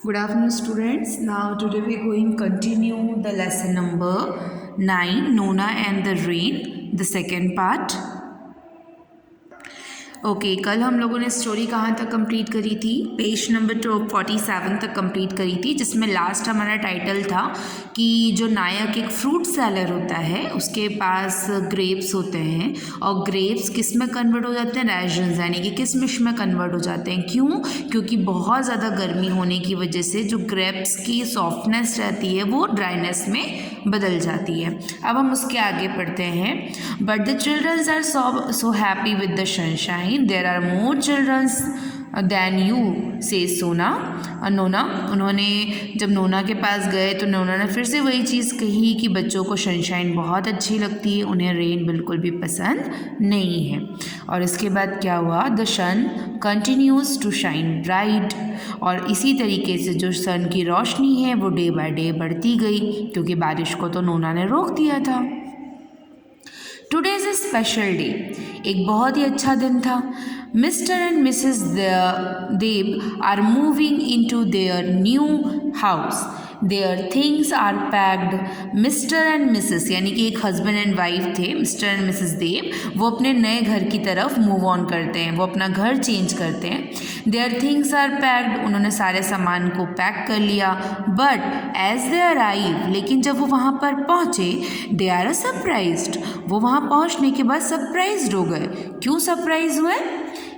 Good afternoon, students. Now, today we are going to continue the lesson number 9, Nona and the Rain, the second part. Okay कल हम लोगों ने story कहाँ तक complete करी थी? पेज नंबर 47 तक कंप्लीट करी थी, जिसमें लास्ट हमारा टाइटल था कि जो नायक एक फ्रूट सेलर होता है उसके पास ग्रेप्स होते हैं और ग्रेप्स किस में कन्वर्ट हो जाते हैं? रैशंस यानी कि किशमिश में कन्वर्ट हो जाते हैं। क्यों? क्योंकि बहुत ज़्यादा गर्मी होने की वजह से जो ग्रेप्स की सॉफ्टनेस रहती है वो ड्राइनेस में बदल जाती है। अब हम उसके आगे पढ़ते हैं। But the childrens are so happy with the sunshine, there are more childrens than you say सोना नोना। उन्होंने जब नोना के पास गए तो नोना ने फिर से वही चीज़ कही कि बच्चों को सनशाइन बहुत अच्छी लगती है, उन्हें रेन बिल्कुल भी पसंद नहीं है। और इसके बाद क्या हुआ? The sun continues to shine bright, और इसी तरीके से जो सन की रोशनी है वो डे बाय डे बढ़ती गई, क्योंकि बारिश को तो नोना ने रोक दिया था। Today is a special day, एक बहुत ही अच्छा दिन था। Mr and Mrs Dev are moving into their new house, their things are packed. Mr and Mrs यानी कि एक हस्बैंड एंड वाइफ थे, मिस्टर एंड मिसेस देव, वो अपने नए घर की तरफ मूव ऑन करते हैं, वो अपना घर चेंज करते हैं। देयर थिंग्स आर पैक्ड, उन्होंने सारे सामान को पैक कर लिया। बट एज दे अराइव, लेकिन जब वो वहाँ पर पहुँचे, दे आर सरप्राइज्ड, वो वहाँ पहुँचने के बाद सरप्राइज्ड हो गए। क्यों सरप्राइज हुए?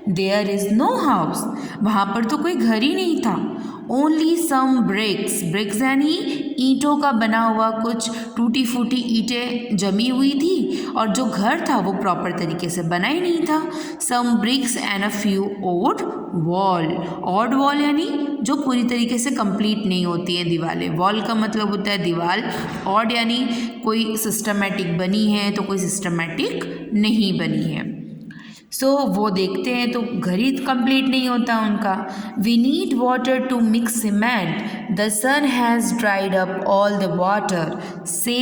देयर इज़ नो हाउस, वहाँ पर तो कोई घर ही नहीं था। ओनली सम ब्रिक्स, ब्रिक्स यानी ईंटों का बना हुआ कुछ टूटी फूटी ईंटें जमी हुई थी, और जो घर था वो प्रॉपर तरीके से बना ही नहीं था। Some bricks and a few odd wall, odd wall यानी जो पूरी तरीके से कंप्लीट नहीं होती हैं दीवारें। वॉल का मतलब होता है दीवार, ऑड यानी कोई सिस्टमेटिक बनी है तो कोई सिस्टमेटिक नहीं बनी है। सो वो देखते हैं तो घर ही कंप्लीट नहीं होता उनका। We need water to mix cement, the sun has dried up all the water, so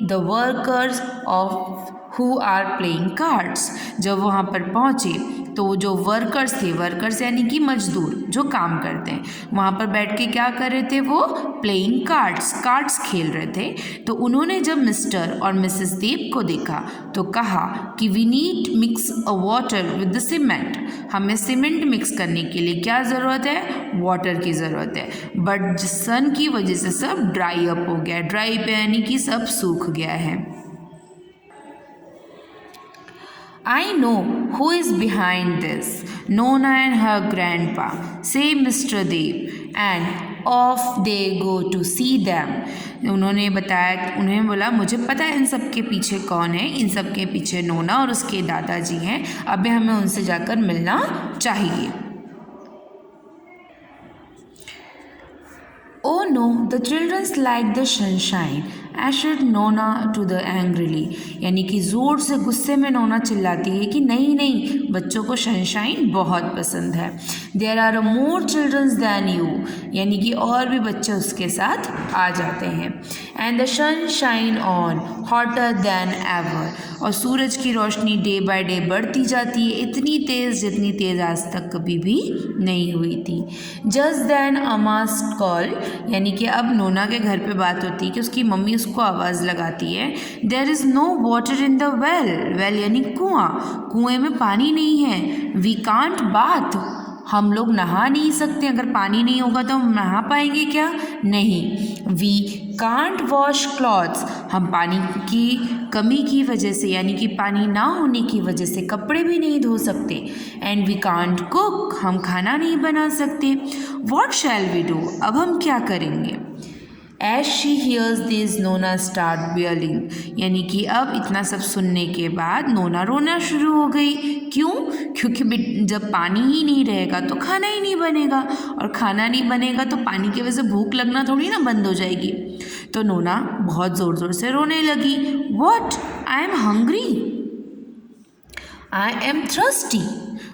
the workers of who are playing cards. जब वहाँ पर पहुँचे तो जो वर्कर्स थे, वर्कर्स यानी कि मजदूर जो काम करते हैं, वहाँ पर बैठ के क्या कर रहे थे? वो प्लेइंग कार्ड्स, कार्ड्स खेल रहे थे। तो उन्होंने जब मिस्टर और मिसेस देव को देखा तो कहा कि we need mix a water with the cement, हमें सीमेंट मिक्स करने के लिए क्या ज़रूरत है? वाटर की ज़रूरत है। बट सन की वजह से सब ड्राई अप हो गया, ड्राई पे यानी कि सब सूख गया है। I know who is behind this, Nona and her grandpa, say Mr. Dev, and off they go to see them. उन्होंने बताया, उन्होंने बोला मुझे पता है इन सब के पीछे कौन है, इन सब के पीछे नोना और उसके दादाजी हैं, अब हमें उनसे जाकर मिलना चाहिए। Oh no, the children like the sunshine, assured Nona to the angrily, यानी कि ज़ोर से गुस्से में नोना चिल्लाती है कि नहीं नहीं, बच्चों को सनशाइन बहुत पसंद है। There are more children than you, यानी कि और भी बच्चे उसके साथ आ जाते हैं। And the sun shine on, hotter than ever, और सूरज की रोशनी डे बाय डे बढ़ती जाती है, इतनी तेज़ जितनी तेज़ आज तक कभी भी नहीं हुई थी। Just then a must call, यानी कि अब नोना के घर पे बात होती है कि उसकी मम्मी उसको आवाज़ लगाती है। There is no water in the well, well यानी कुआं, कुएं में पानी नहीं है। वी कांट बाथ, हम लोग नहा नहीं सकते, अगर पानी नहीं होगा तो हम नहा पाएंगे क्या? नहीं। वी कांट वॉश क्लॉथ्स, हम पानी की कमी की वजह से यानी कि पानी ना होने की वजह से कपड़े भी नहीं धो सकते। एंड वी कांट कुक, हम खाना नहीं बना सकते। वॉट शैल वी डू, अब हम क्या करेंगे? As she hears this, Nona start wailing, यानी कि अब इतना सब सुनने के बाद नोना रोना शुरू हो गई। क्यों? क्योंकि जब पानी ही नहीं रहेगा तो खाना ही नहीं बनेगा, और खाना नहीं बनेगा तो पानी की वजह से भूख लगना थोड़ी ना बंद हो जाएगी। तो नोना बहुत ज़ोर ज़ोर से रोने लगी। What? I am hungry, I am thirsty,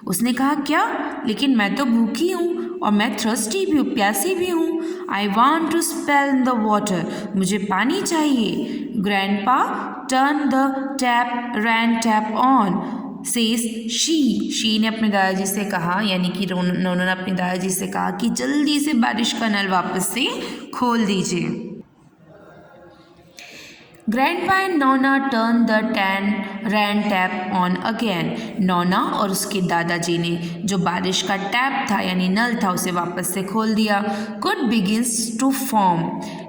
उसने कहा क्या? लेकिन मैं तो भूखी हूँ और मैं थर्स्टी भी हूँ, प्यासी भी हूँ। I want to spell in the water, मुझे पानी चाहिए। Grandpa turn the tap, ran tap on, says she ने अपने दादाजी से कहा, यानी कि नोना ने अपने दादाजी से कहा कि जल्दी से बारिश का नल वापस से खोल दीजिए। Grandpa and Nonna turned the rain tap on again. नोना और उसके दादाजी ने जो बारिश का टैप था यानी नल था उसे वापस से खोल दिया। Good begins to form.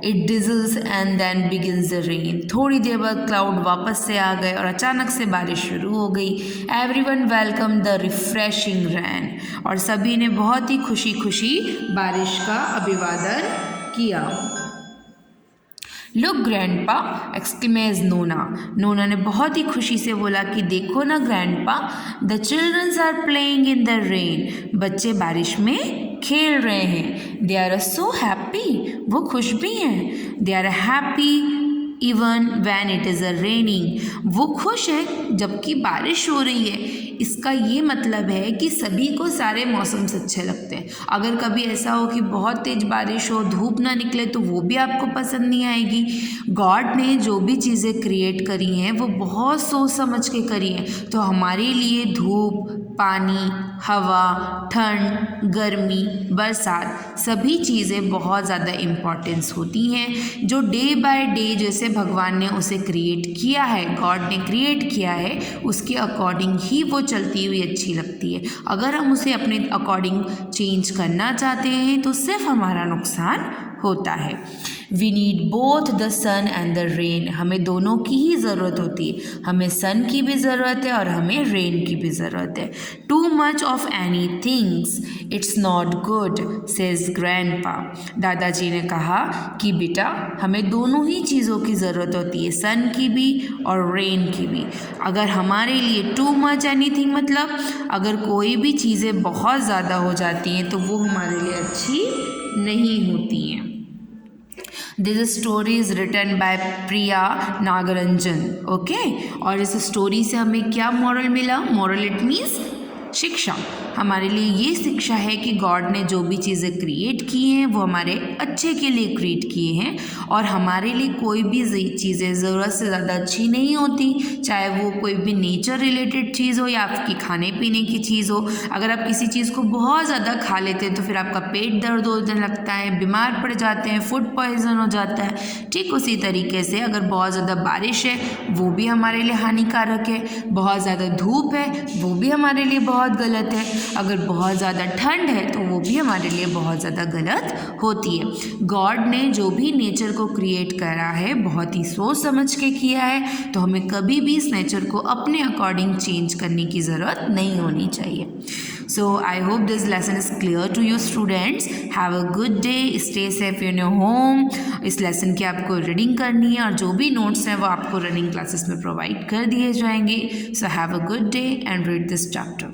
It drizzles and then begins the rain. थोड़ी देर बाद क्लाउड वापस से आ गए और अचानक से बारिश शुरू हो गई। Everyone welcomed the refreshing rain. और सभी ने बहुत ही खुशी खुशी बारिश का अभिवादन किया। लुक ग्रैंडपा एक्सक्लेम्स नोना ने बहुत ही खुशी से बोला कि देखो ना grandpa, the childrens are playing in the rain. बच्चे बारिश में खेल रहे हैं। दे आर सो हैप्पी, वो खुश भी हैं। They are happy even when it is a raining. वो खुश है जबकि बारिश हो रही है। इसका ये मतलब है कि सभी को सारे मौसम अच्छे लगते हैं। अगर कभी ऐसा हो कि बहुत तेज़ बारिश हो, धूप ना निकले, तो वो भी आपको पसंद नहीं आएगी। गॉड ने जो भी चीज़ें क्रिएट करी हैं वो बहुत सोच समझ के करी हैं। तो हमारे लिए धूप, पानी, हवा, ठंड, गर्मी, बरसात सभी चीज़ें बहुत ज़्यादा इम्पॉर्टेंस होती हैं। जो डे बाय डे जैसे भगवान ने उसे क्रिएट किया है, गॉड ने क्रिएट किया है, उसके अकॉर्डिंग ही वो चलती हुई अच्छी लगती है। अगर हम उसे अपने अकॉर्डिंग चेंज करना चाहते हैं तो सिर्फ हमारा नुकसान होता है। We need both the sun and the rain. हमें दोनों की ही ज़रूरत होती है। हमें सन की भी ज़रूरत है और हमें रेन की भी ज़रूरत है। Too much of any things it's not good says grandpa. दादाजी ने कहा कि बेटा हमें दोनों ही चीज़ों की ज़रूरत होती है, सन की भी और रेन की भी। अगर हमारे लिए टू मच एनीथिंग मतलब अगर कोई भी चीज़ें बहुत ज़्यादा हो जाती हैं तो वो हमारे लिए अच्छी नहीं होती हैं। This story is written by Priya Nagarajan. Okay, और इस स्टोरी से हमें क्या मॉरल मिला? मॉरल इट मीन्स शिक्षा। हमारे लिए ये शिक्षा है कि गॉड ने जो भी चीज़ें क्रिएट की हैं वो हमारे अच्छे के लिए क्रिएट किए हैं और हमारे लिए कोई भी चीज़ें ज़रूरत से ज़्यादा अच्छी नहीं होती, चाहे वो कोई भी नेचर रिलेटेड चीज़ हो या आपकी खाने पीने की चीज़ हो। अगर आप किसी चीज़ को बहुत ज़्यादा खा लेते हैं तो फिर आपका पेट दर्द होने लगता है, बीमार पड़ जाते हैं, फूड पॉइजन हो जाता है। ठीक उसी तरीके से अगर बहुत ज़्यादा बारिश है वो भी हमारे लिए हानिकारक है, बहुत ज़्यादा धूप है वो भी हमारे लिए बहुत गलत है, अगर बहुत ज़्यादा ठंड है तो वो भी हमारे लिए बहुत ज़्यादा गलत होती है। गॉड ने जो भी नेचर को क्रिएट करा है बहुत ही सोच समझ के किया है, तो हमें कभी भी इस नेचर को अपने अकॉर्डिंग चेंज करने की ज़रूरत नहीं होनी चाहिए। So I hope this lesson is clear to you students. Have a good day. Stay safe in your home. इस लेसन की आपको रीडिंग करनी है और जो भी नोट्स हैं वो आपको रनिंग क्लासेस में प्रोवाइड कर दिए जाएंगे. So have a good day and read this chapter.